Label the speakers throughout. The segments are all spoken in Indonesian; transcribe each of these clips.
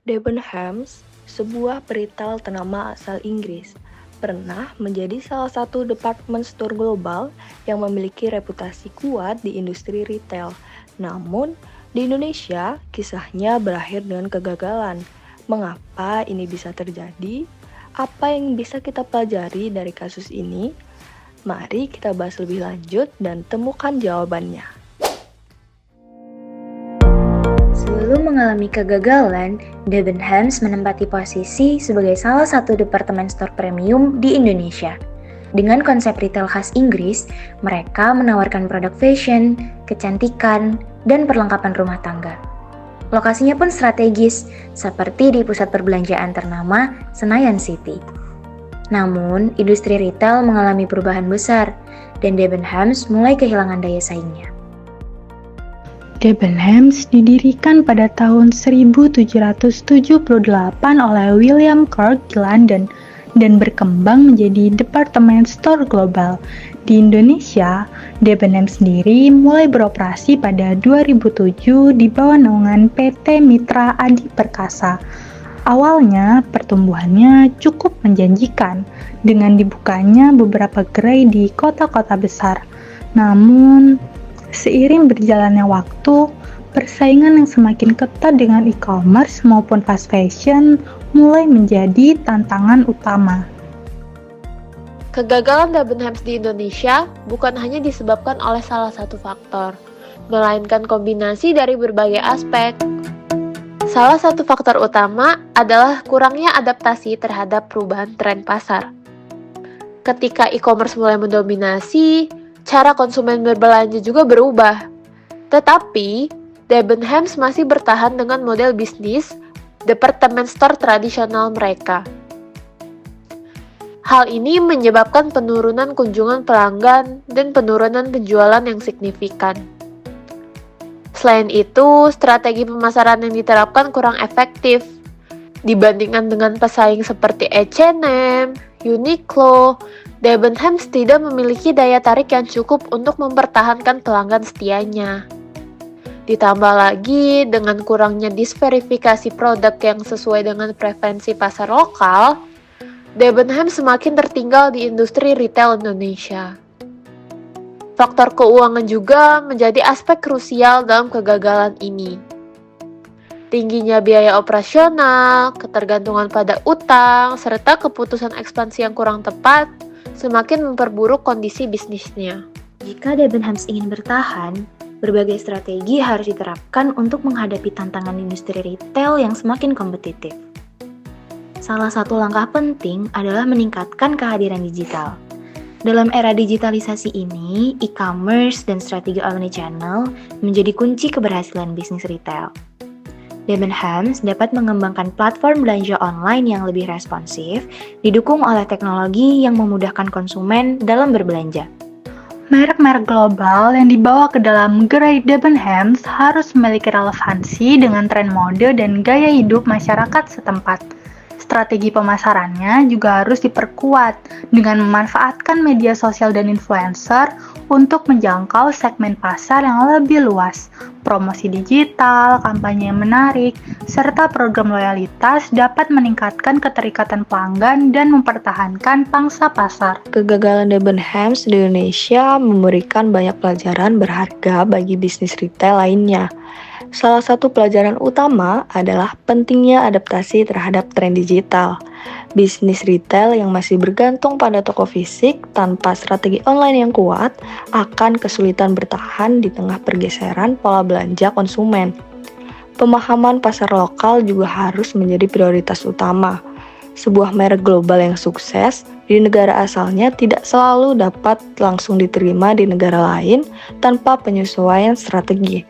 Speaker 1: Debenhams, sebuah peritel ternama asal Inggris, pernah menjadi salah satu department store global yang memiliki reputasi kuat di industri retail. Namun, di Indonesia, kisahnya berakhir dengan kegagalan. Mengapa ini bisa terjadi? Apa yang bisa kita pelajari dari kasus ini? Mari kita bahas lebih lanjut dan temukan jawabannya.
Speaker 2: Sebelum mengalami kegagalan, Debenhams menempati posisi sebagai salah satu departemen store premium di Indonesia. Dengan konsep retail khas Inggris, mereka menawarkan produk fashion, kecantikan, dan perlengkapan rumah tangga. Lokasinya pun strategis, seperti di pusat perbelanjaan ternama Senayan City. Namun, industri retail mengalami perubahan besar, dan Debenhams mulai kehilangan daya saingnya.
Speaker 3: Debenhams didirikan pada tahun 1778 oleh William Cork di London dan berkembang menjadi departemen store global. Di Indonesia, Debenhams sendiri mulai beroperasi pada 2007 di bawah naungan PT Mitra Adi Perkasa. Awalnya, pertumbuhannya cukup menjanjikan dengan dibukanya beberapa gerai di kota-kota besar. Namun, seiring berjalannya waktu, persaingan yang semakin ketat dengan e-commerce maupun fast fashion mulai menjadi tantangan utama.
Speaker 4: Kegagalan Debenhams di Indonesia bukan hanya disebabkan oleh salah satu faktor, melainkan kombinasi dari berbagai aspek. Salah satu faktor utama adalah kurangnya adaptasi terhadap perubahan tren pasar. Ketika e-commerce mulai mendominasi, cara konsumen berbelanja juga berubah. Tetapi, Debenhams masih bertahan dengan model bisnis department store tradisional mereka. Hal ini menyebabkan penurunan kunjungan pelanggan dan penurunan penjualan yang signifikan. Selain itu, strategi pemasaran yang diterapkan kurang efektif dibandingkan dengan pesaing seperti H&M, Uniqlo. Debenhams tidak memiliki daya tarik yang cukup untuk mempertahankan pelanggan setianya. Ditambah lagi dengan kurangnya disverifikasi produk yang sesuai dengan preferensi pasar lokal, Debenhams semakin tertinggal di industri retail Indonesia. Faktor keuangan juga menjadi aspek krusial dalam kegagalan ini. Tingginya biaya operasional, ketergantungan pada utang, serta keputusan ekspansi yang kurang tepat semakin memperburuk kondisi bisnisnya.
Speaker 2: Jika Debenhams ingin bertahan, berbagai strategi harus diterapkan untuk menghadapi tantangan industri retail yang semakin kompetitif. Salah satu langkah penting adalah meningkatkan kehadiran digital. Dalam era digitalisasi ini, e-commerce dan strategi omnichannel menjadi kunci keberhasilan bisnis retail. Debenhams dapat mengembangkan platform belanja online yang lebih responsif, didukung oleh teknologi yang memudahkan konsumen dalam berbelanja.
Speaker 3: Merek-merek global yang dibawa ke dalam gerai Debenhams harus memiliki relevansi dengan tren mode dan gaya hidup masyarakat setempat. Strategi pemasarannya juga harus diperkuat dengan memanfaatkan media sosial dan influencer untuk menjangkau segmen pasar yang lebih luas. Promosi digital, kampanye yang menarik, serta program loyalitas dapat meningkatkan keterikatan pelanggan dan mempertahankan pangsa pasar.
Speaker 1: Kegagalan Debenhams di Indonesia memberikan banyak pelajaran berharga bagi bisnis retail lainnya. Salah satu pelajaran utama adalah pentingnya adaptasi terhadap tren digital. Bisnis retail yang masih bergantung pada toko fisik tanpa strategi online yang kuat akan kesulitan bertahan di tengah pergeseran pola belanja konsumen. Pemahaman pasar lokal juga harus menjadi prioritas utama. Sebuah merek global yang sukses di negara asalnya tidak selalu dapat langsung diterima di negara lain tanpa penyesuaian strategi.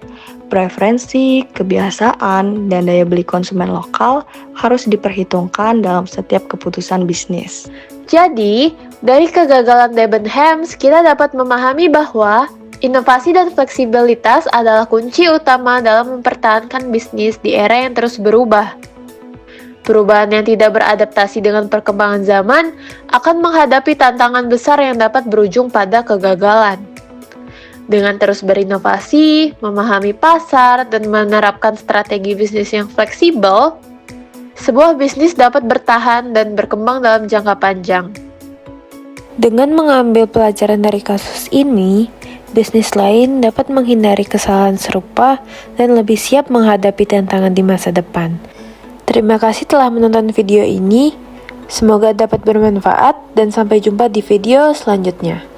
Speaker 1: Preferensi, kebiasaan, dan daya beli konsumen lokal harus diperhitungkan dalam setiap keputusan bisnis.
Speaker 4: Jadi, dari kegagalan Debenhams, kita dapat memahami bahwa inovasi dan fleksibilitas adalah kunci utama dalam mempertahankan bisnis di era yang terus berubah. Perubahan yang tidak beradaptasi dengan perkembangan zaman akan menghadapi tantangan besar yang dapat berujung pada kegagalan. Dengan terus berinovasi, memahami pasar, dan menerapkan strategi bisnis yang fleksibel, sebuah bisnis dapat bertahan dan berkembang dalam jangka panjang.
Speaker 5: Dengan mengambil pelajaran dari kasus ini, bisnis lain dapat menghindari kesalahan serupa dan lebih siap menghadapi tantangan di masa depan. Terima kasih telah menonton video ini. Semoga dapat bermanfaat dan sampai jumpa di video selanjutnya.